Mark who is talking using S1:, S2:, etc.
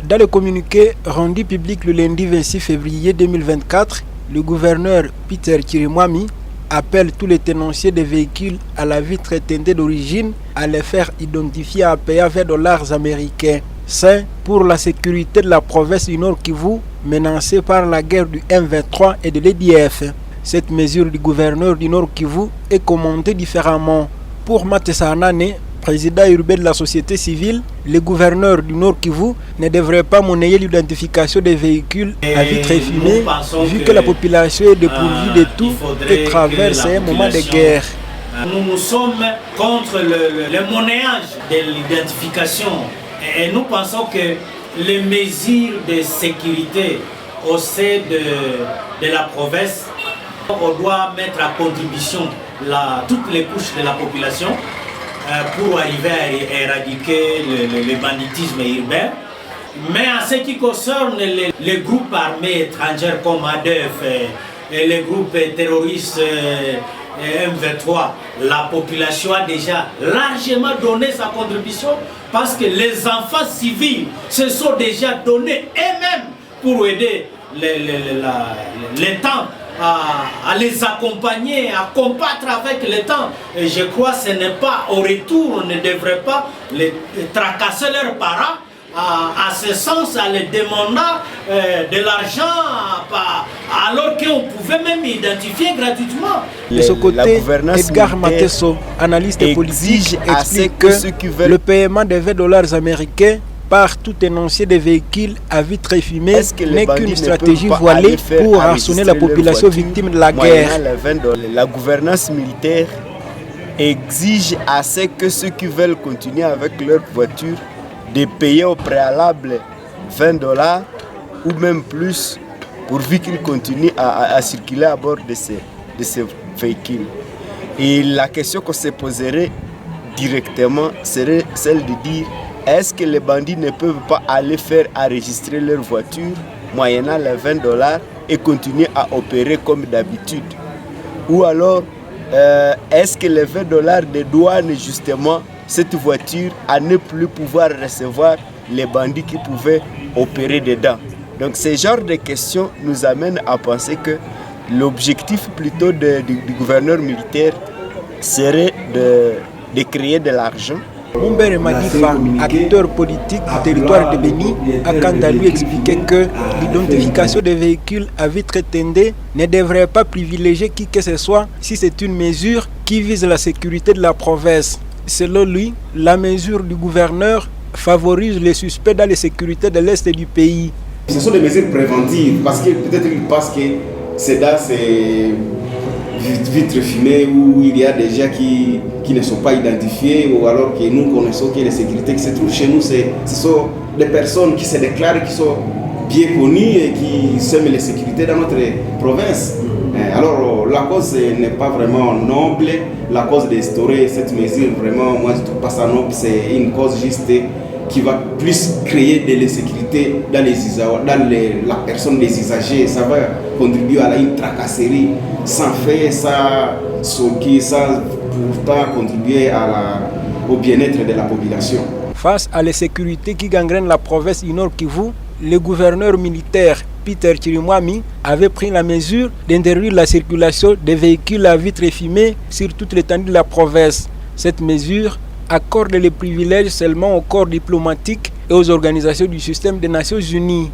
S1: Dans le communiqué rendu public le lundi 26 février 2024, le gouverneur Peter Chirimwami appelle tous les tenanciers des véhicules à la vitre teintée d'origine à les faire identifier à payer $20 américains. C'est pour la sécurité de la province du Nord Kivu menacée par la guerre du M23 et de l'EDF. Cette mesure du gouverneur du Nord Kivu est commentée différemment. Pour Matessanane, président urbain de la société civile, le gouverneur du Nord Kivu ne devrait pas monnayer l'identification des véhicules à vitres fumées, vu que la population est dépourvue de tout et traverse un moment de guerre.
S2: Nous sommes contre le monnayage de l'identification et nous pensons que les mesures de sécurité au sein de la province, on doit mettre à contribution toutes les couches de la population pour arriver à éradiquer le banditisme urbain. Mais en ce qui concerne les groupes armés étrangers comme ADF et les groupes terroristes M23, la population a déjà largement donné sa contribution parce que les enfants civils se sont déjà donnés eux-mêmes pour aider les temps à les accompagner, à combattre avec le temps. Et je crois que ce n'est pas au retour, on ne devrait pas les tracasser leurs parents, à ce sens, à les demander de l'argent, alors qu'on pouvait même identifier gratuitement.
S1: De ce côté, Edgar Matesso, analyste politique, explique que le paiement de $20 américains par tout énoncé des véhicules à vitres fumées n'est qu'une stratégie voilée pour harceler la population victime de la guerre.
S3: La gouvernance militaire exige à ce que ceux qui veulent continuer avec leur voiture de payer au préalable $20 ou même plus pourvu qu'ils continuent à circuler à bord de ces véhicules. Et la question qu'on se poserait directement serait celle de dire: est-ce que les bandits ne peuvent pas aller faire enregistrer leur voiture moyennant les $20 et continuer à opérer comme d'habitude? Ou alors, est-ce que les $20 de douane, justement, cette voiture, à ne plus pouvoir recevoir les bandits qui pouvaient opérer dedans? Donc, ce genre de questions nous amènent à penser que l'objectif plutôt du gouverneur militaire serait de créer de l'argent.
S1: Mumbere Madifa, acteur politique du territoire de Beni, a quant à lui expliqué que l'identification des véhicules à vitres teintées ne devrait pas privilégier qui que ce soit si c'est une mesure qui vise la sécurité de la province. Selon lui, la mesure du gouverneur favorise les suspects dans la sécurité de l'Est du pays.
S4: Ce sont des mesures préventives parce que peut-être qu'ils pensent que c'est dans ces vitres fumées où il y a des gens qui ne sont pas identifiés, ou alors que nous connaissons que les sécurités qui se trouvent chez nous, ce sont des personnes qui se déclarent, qui sont bien connues et qui sèment les sécurités dans notre province. Alors la cause n'est pas vraiment noble, la cause d'instaurer cette mesure, vraiment, moi je ne trouve pas ça noble, c'est une cause juste qui va plus créer de l'insécurité dans la personne des usagers. Ça va contribuer à une tracasserie sans fait, sans pourtant contribuer au bien-être de la population.
S1: Face à l'insécurité qui gangrène la province du Nord Kivu, le gouverneur militaire Peter Chirimwami avait pris la mesure d'interdire la circulation des véhicules à vitres fumées sur toute l'étendue de la province. Cette mesure accorde les privilèges seulement aux corps diplomatiques et aux organisations du système des Nations Unies.